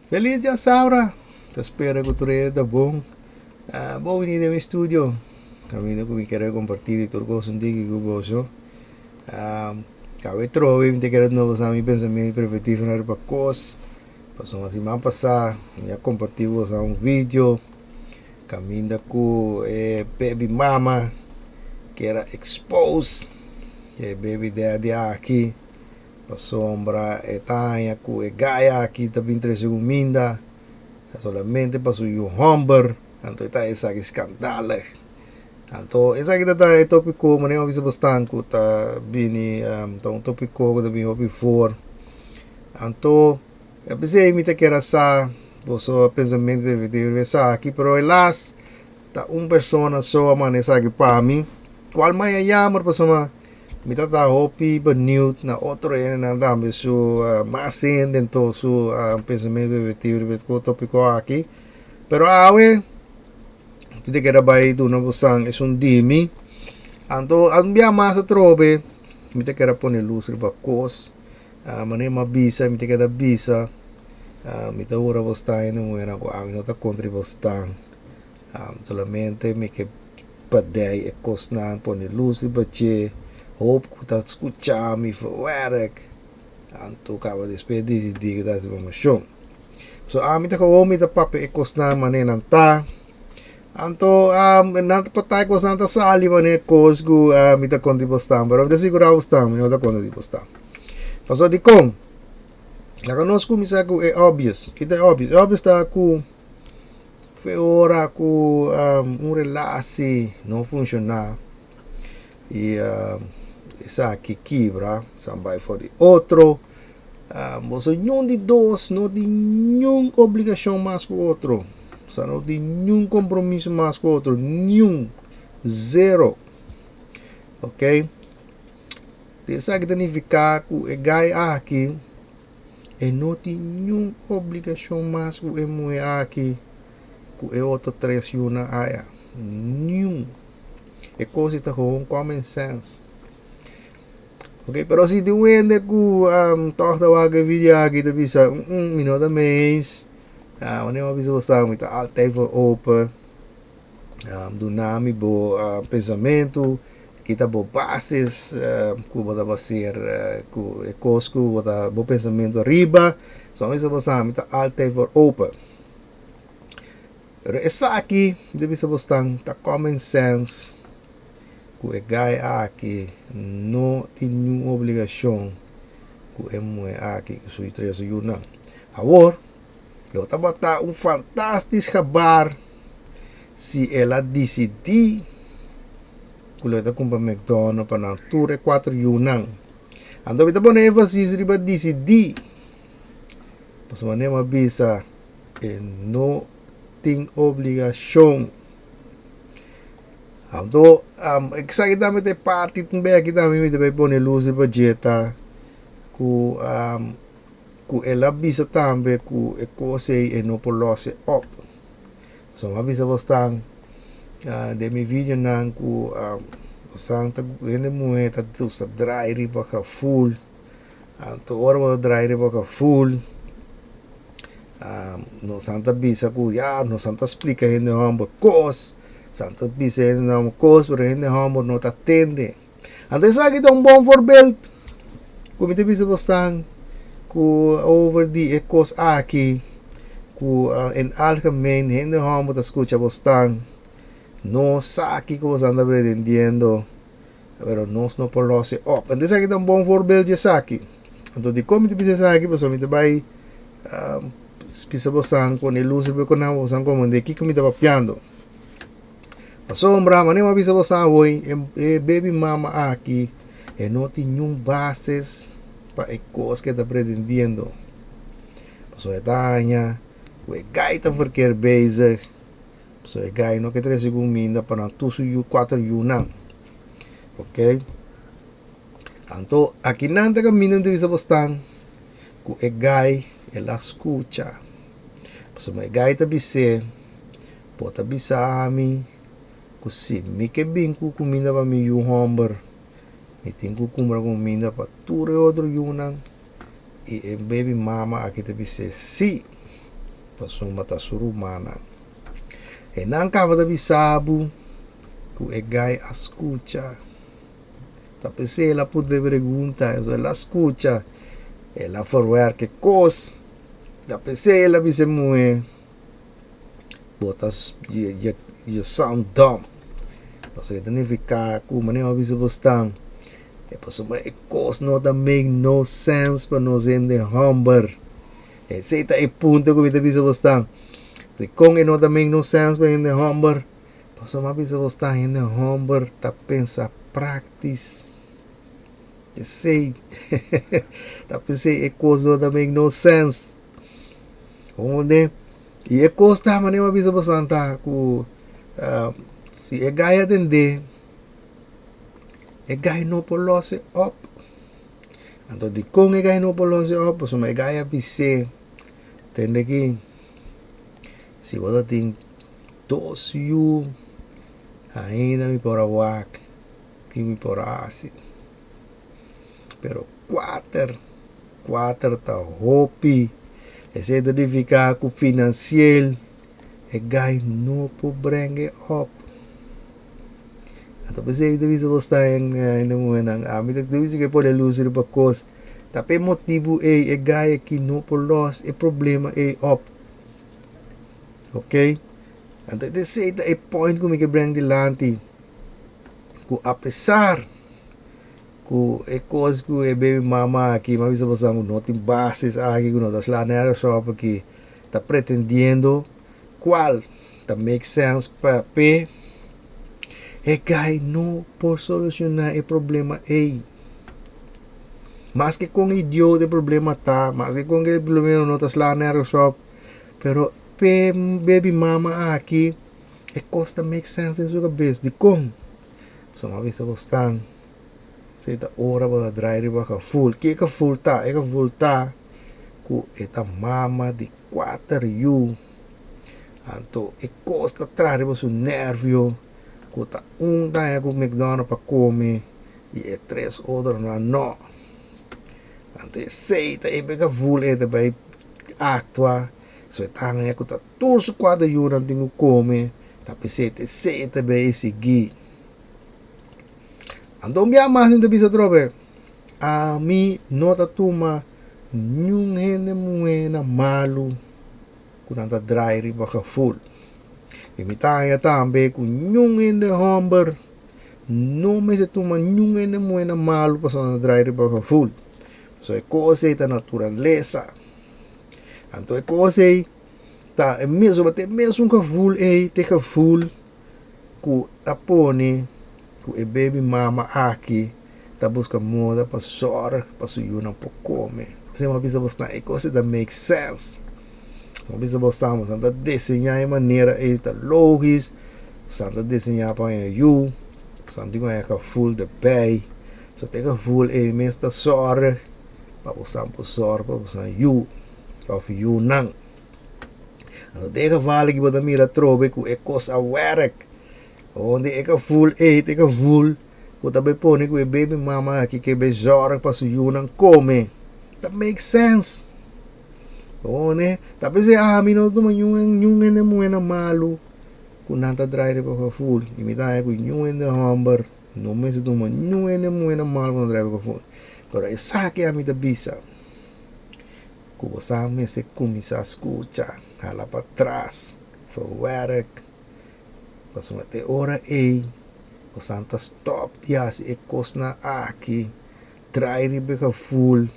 Feliz dia, Saura! Te espero que tu tá bom. Vou venir no meu estúdio. Caminho que me quero compartilhar tudo com um dia que eu gosto. Acabei de trocar, me quero novo meu pensamento preventivo na para cos. Passou uma semana passada, me compartilhou um vídeo. Caminho com baby mama, que era expose. Que baby de aqui. Sombra etanya ku gaya aqui também três minda solamente passou um humber então está essa que escandalo então essa que está é tópico mas não visa bastante que está bem então tópico que também ouvi for então eu pensei me que era sa você pensamento preventivo essa aqui pero elas tá pessoa só amanhã aqui para mim qual mais chamar pessoa me tata hopi benieuwd naar otro en dan dame su más dentro su pensamento preventivo bet tópico aqui pero awe pide que era bai do novo sang é dimi anto ambia massa trobe me te que era poner luz riba cos manema bisa me te que da bisa me te ora vostai no era ko ang nota contribustan solamente me que padei e cosnan poner luz riba che hoop que está escutando me voor werk en toen gaan we de expeditie die dat is bij me show so me te gewoon met de papa ik kost na manen aan ta en toen na de partij kost aan ta sali manen kost gu met de konti postan maar of de segura postan me de konti postan paso di kom la conosco mi sa que é obvious que é obvious tá com foi hora com relação não funcionar e essa aqui quebra, vai for de outro. Você não de dois, não tem nenhuma obrigação mais com o outro. Você não tem nenhum compromisso mais com o outro. Nenhum. Zero. Ok? Isso aqui significa que o gai aqui e não tem nenhuma obrigação mais com o mulher aqui que o outro traiciona aí. Nenhum. É coisa que está com common sense. Ok, pero si duende ku toch da waga video aqui da bisa minuto mês wanneer we bisa samen met altijd voor open do nami bo pensamento kita bo bases ku bota baser ku ekosku bota bo pensamento riba so bisa samen met altijd voor open pero essa aqui de bisa bostang ta common sense que é gai aqui não tem nenhuma obrigação que é mulher aqui que sou três não agora eu estava botar fantástico acabar se ela decidir que ela está comprando McDonald's para não tudo é 4 não então eu vou ênfase riba decidir mas maneira uma bisa não tem obrigação então, exatamente parte também aqui também me deve pôr luz e budgeta que ela avisa também que a coisa é não por losse up so avisa bastante de mi vídeo não que santa ainda mulher tá tu sa dry riba ka full então hora dry riba ka full no santa avisa que já no santa explica ainda uma coisa Santa Pisa não coisa para ainda hamor não atende. Então isso aqui é bom voorbeeld. Como te bisa bastante que over the ecos aqui que em algemeen ainda hamor ta escucha bastante. Não sabe que você anda pretendiendo, pero nós não por lo se up. Então isso aqui é bom voorbeeld de aqui. Então de como te bisa aqui, pessoal, me te vai pisa bastante com ilusão porque não você como de aqui como te va piando. Sombra, maneira avisa você hoje, baby mama aqui, e não tem nenhum bases para a coisa que está pretendendo. Pessoa é danha, o gai está verkeer bezig, pessoa é gai não quer 3 segundos para não tudo 4 não, ok? Então, aqui não tem caminho de visa bastante, que o gai ela escuta, pessoa é gai está bise, pode bisa a mim. Kusi, me que bem com comida para mim um hamburger, me tem que comprar comida para tudo outro yunan e baby mama aqui te disse sim, Passou mata surumana. E não cava da bisabu, que é gai escuta. Tá pensei ela pode perguntar, ela escuta. Ela forward que coisa. Tá pensei ela bisa muito. Botas, you sound dumb. Passou que não ficar com maneira bisa bostão. E passou mas é coisa não that make no sense para nós em the humber. E sei tá é ponto que vida bisa bostão. The kong e não that make no sense para em the humber. Passou mas bisa bostão em the humber tá pensa practice. E sei tá pensei é coisa não that make no sense. Onde e é coisa tá maneira bisa bostão tá com se é gaia atender é gaia não polose up. Então de kong é gaia não polose up, passou mas gaia bisa tende que se você tem 2 you ainda me por awak que me por assim pero 4 tá hopi esse de ficar com financeiro é gai não por brincar up. Então você deve estar em momento a mim deve que pode luzir para coisa tapi motivo é gai que não por loss é problema é up. Ok? Então esse é o ponto que me brincar dilante que apesar que é coisa que é baby mama aqui mas você não tem bases aqui que não está lá nada só porque está pretendendo qual tá make sense para p é gai não por solucionar o problema aí mas que com idiota o problema tá mas que com o problema não está lá nada só pero p baby mama aqui é costa make sense em sua cabeça de como só uma vez você se tá hora para drive para full que full tá é que full tá com esta mama de 4 you então é costa atrás para seu nervio com tá tá é com McDonald's para comer e é 3 outros não então sei tá é que full é para actuar so tá é com tá todos 4 you não tem comer tá pensei sei também seguir. Então, minha mais não bisa trobe. A mim nota tuma nenhum gente moena malo quando anda dry baka full. E me tá também com nenhum gente humber não me se tuma nenhum gente moena malo para anda dry baka full. So é coisa da natureza. Então é coisa tá é mesmo até mesmo que full te que full ku tapone e baby mama aqui tá buscando moda para sorrir para suir um pouco comer você uma vez você é coisa da make sense uma vez você estamos a desenhar de maneira esta lógica você a desenhar para you você não é que full de pay você tem que full é mesmo da sorrir para você sorrir para você you of you não então tem que vale que você mira trobe que é coisa work onde é que full é que full o também põe que o baby mama aqui que beijora para su não come that makes sense onde tá pensando mim não toma nenhum é muito malo com nada drive para full e me dá com nenhum é humber não me se toma nenhum é muito malo com drive para full pero é saque a mim da bisa que você me se começa a escutar hala para trás for work passou até hora aí o santa stop dia se ecosna aqui trai ribeca full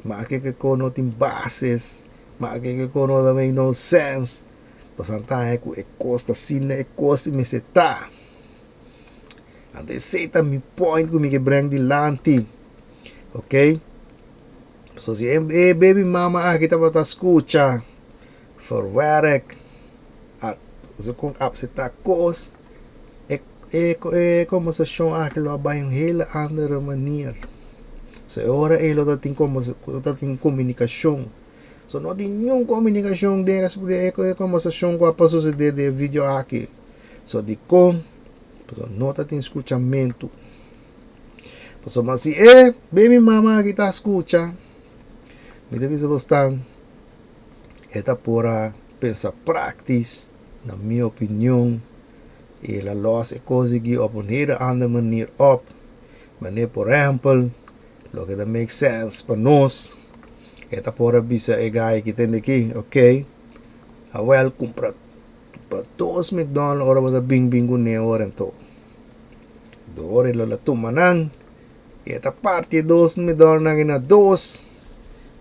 mas que kono tem bases mas que kono também no sense o santa é que ecosta sina ecosta me se tá ande seita mi point que me quebran dilante ok so se baby mama aqui tá para escutar for work so kung upset cos conversação aquilo vai em hele andere manier so ora elo da tem como da tem comunicação so não tem nenhuma comunicação de conversação com a pessoa de vídeo aqui so de com não tem escutamento so mas se baby mama aqui tá escuta me deve gostar eta pora pensa practice, na minha opinião, ela los é coisa que op een hele andere manier op. Mas, por exemplo, lo que make sense para nós, é por bisa é gai que tem aqui, ok? A well, compra para dois McDonald's, ora para bing com ne ora então. Do ora lo la tumanan, e esta parte dos McDonald's na dos,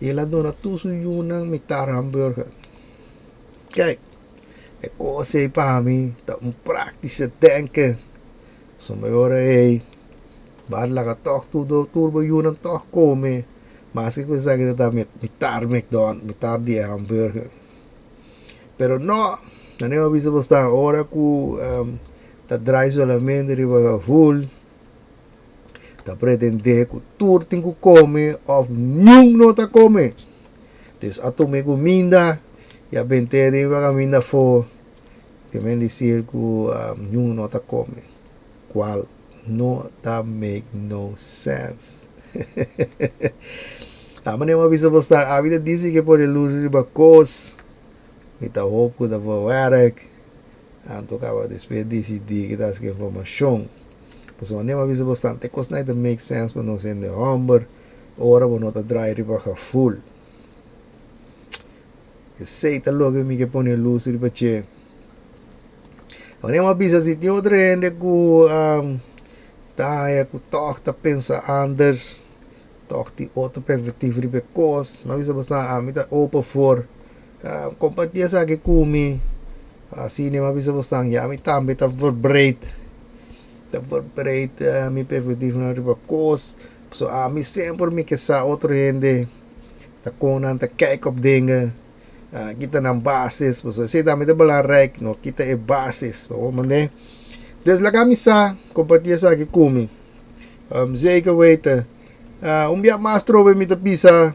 e ela dona tudo yunang mitar hamburger. Ok? É coisa para mim, tá practice denken. So maior é Badla ka toch turbo yun ang toch come. Mas que coisa que tá mitar McDonald's, mitar de hamburger. Pero no, na nem avisa basta ora ku ta dry solamente riba full. Ta pretende ku tur tingu come of nyung no ta come. Des ato me comida ya bente de va caminda fo. Que me dizer ku nyung no ta come. Qual no, that make no sense. Amanhã uma vez postar a vida diz que pode lutar para cos. Então hope da voarek. Anto acaba despedir que das que informação. Pois amanhã uma vez postar te cos não make sense para não ser de hamburger. Ora para não tá dry para full. Que sei tá logo me que pone luz para che. Amanhã uma vez assim tem outra gente que Taia ku toch ta pensa anders, toch die auto perspectief ribe kos, maar bisa basta amita open voor compatia sa ke kumi, cinema bisa basta ya mi tambe ta verbreed, mi perspectief na ribe kos, so mi sempre mi que sa outro gente, ta konan ta kijk op dingen, kita ng basis, so say dami ta belangrijk, no kita e basis, so mane. Dus la kami sa compatia sa que kumi. Zeker weten. Umbia mastro we mita pisa.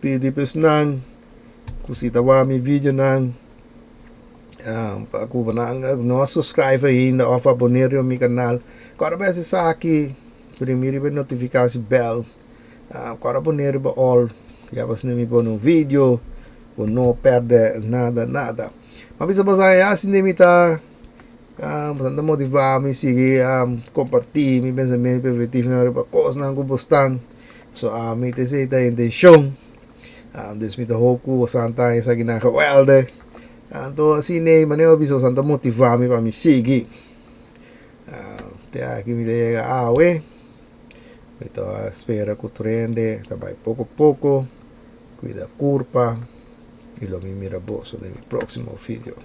Pidi pes nang. Kusita wa mi video nang. Aku banang no subscribe ainda of abonneer yo mi canal. Kora ba sa aqui. Primeiro ba notificação bell. Kora abonneer ba all. Ya bas na mi po no video. Para não perder nada. Mas bisa ba sa assim de mita bastante motivar me seguir compartilhar meu pensamento perspectiva na coisa não gostando so me te sei da intenção desde me hope que santa essa que na geweldig então assim nem maneira bisa santa motivar me para me seguir até aqui me chega então espera que o trende vai pouco a pouco cuida curva e lo me mira bolso no próximo vídeo.